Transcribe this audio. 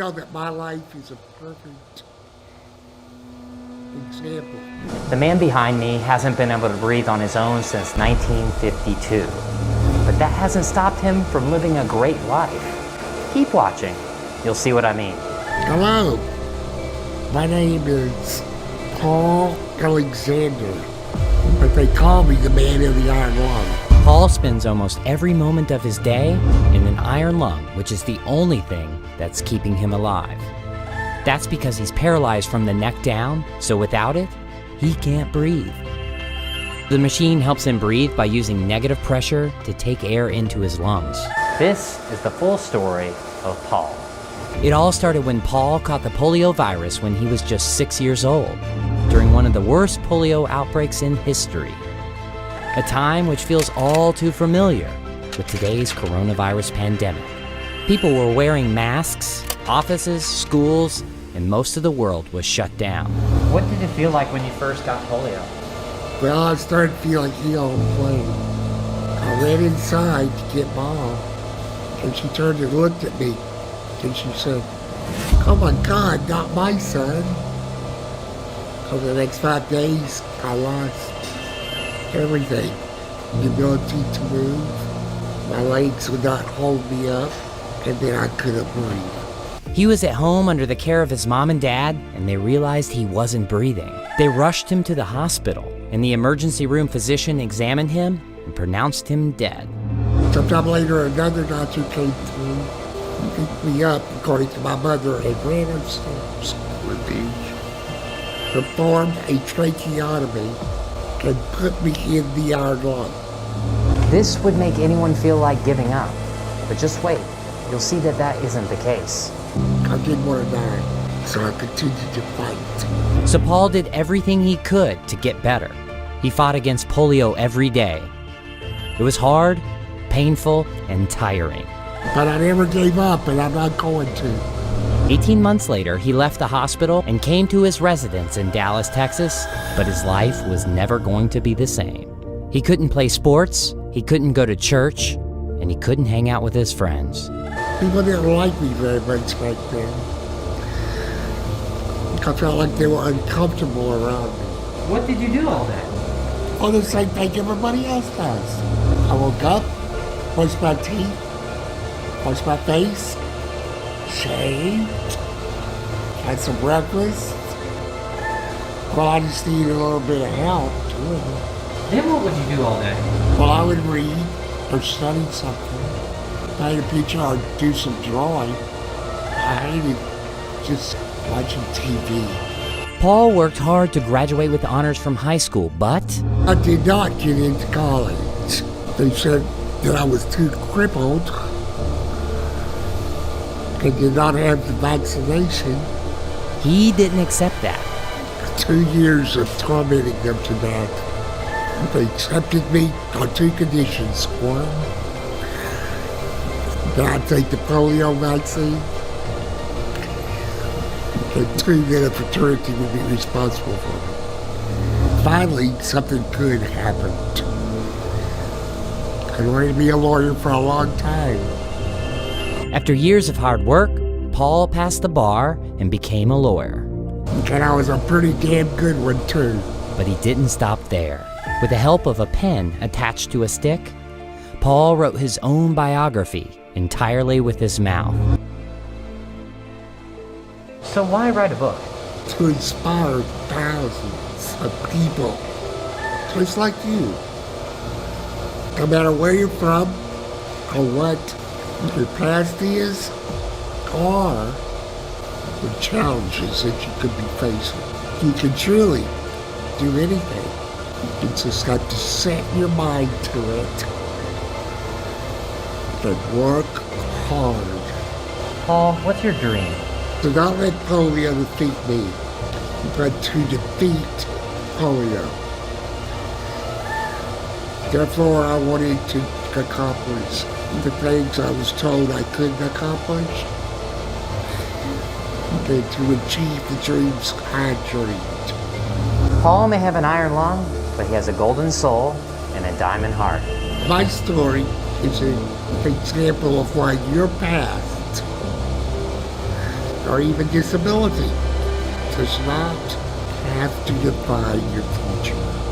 know that my life is a perfect example. The man behind me hasn't been able to breathe on his own since 1952. But that hasn't stopped him from living a great life. Keep watching. You'll see what I mean. Hello. My name is Paul Alexander, but they call me the man of the iron lung. Paul spends almost every moment of his day in an iron lung, which is the only thing that's keeping him alive. That's because he's paralyzed from the neck down, so without it, he can't breathe. The machine helps him breathe by using negative pressure to take air into his lungs. This is the full story of Paul. It all started when Paul caught the polio virus when he was just 6 years old, during one of the worst polio outbreaks in history. A time which feels all too familiar with today's coronavirus pandemic. People were wearing masks, offices, schools, and most of the world was shut down. What did it feel like when you first got polio? Well, I started feeling ill and plain. I ran inside to get Mom, and she turned and looked at me, and she said, "Oh my God, not my son." Over the next 5 days, I lost everything. The ability to move, my legs would not hold me up, and then I couldn't breathe. He was at home under the care of his mom and dad, and they realized he wasn't breathing. They rushed him to the hospital, and the emergency room physician examined him and pronounced him dead. Sometime later, another doctor came through, picked me up, according to my mother, and ran upstairs with me, performed a tracheotomy, and put me in the iron lung. This would make anyone feel like giving up, but just wait. You'll see that that isn't the case. I didn't want to die, so I continued to fight. So Paul did everything he could to get better. He fought against polio every day. It was hard, painful, and tiring. But I never gave up, and I'm not going to. 18 months later, he left the hospital and came to his residence in Dallas, Texas, but his life was never going to be the same. He couldn't play sports, he couldn't go to church, and he couldn't hang out with his friends. People didn't like me very much back then. I felt like they were uncomfortable around me. What did you do all day? Oh, the same thing everybody else does. I woke up, brushed my teeth, washed my face, shaved, had some breakfast. Well, I just needed a little bit of help, too. Then what would you do all day? Well, I would read or study something. Paint a picture or do some drawing. I hated just watching TV. Paul worked hard to graduate with honors from high school, but I did not get into college. They said that I was too crippled and did not have the vaccination. he didn't accept that. 2 years of tormenting them to death. They accepted me on 2 conditions. One, that I take the polio vaccine, and 2, that a fraternity would be responsible for me. Finally, something good happened. I wanted to be a lawyer for a long time. After years of hard work, Paul passed the bar and became a lawyer. And I was a pretty damn good one, too. But he didn't stop there. With the help of a pen attached to a stick, Paul wrote his own biography entirely with his mouth. So why write a book? To inspire thousands of people, just like you. No matter where you're from, or what your past is, or the challenges that you could be facing. You can truly do anything. You just have to set your mind to it and work hard. Paul, what's your dream? Do not let polio defeat me, but to defeat polio. Therefore, I wanted to accomplish the things I was told I couldn't accomplish, and to achieve the dreams I dreamed. Paul may have an iron lung, but he has a golden soul and a diamond heart. My story is an example of why your past or even disability does not have to define your future.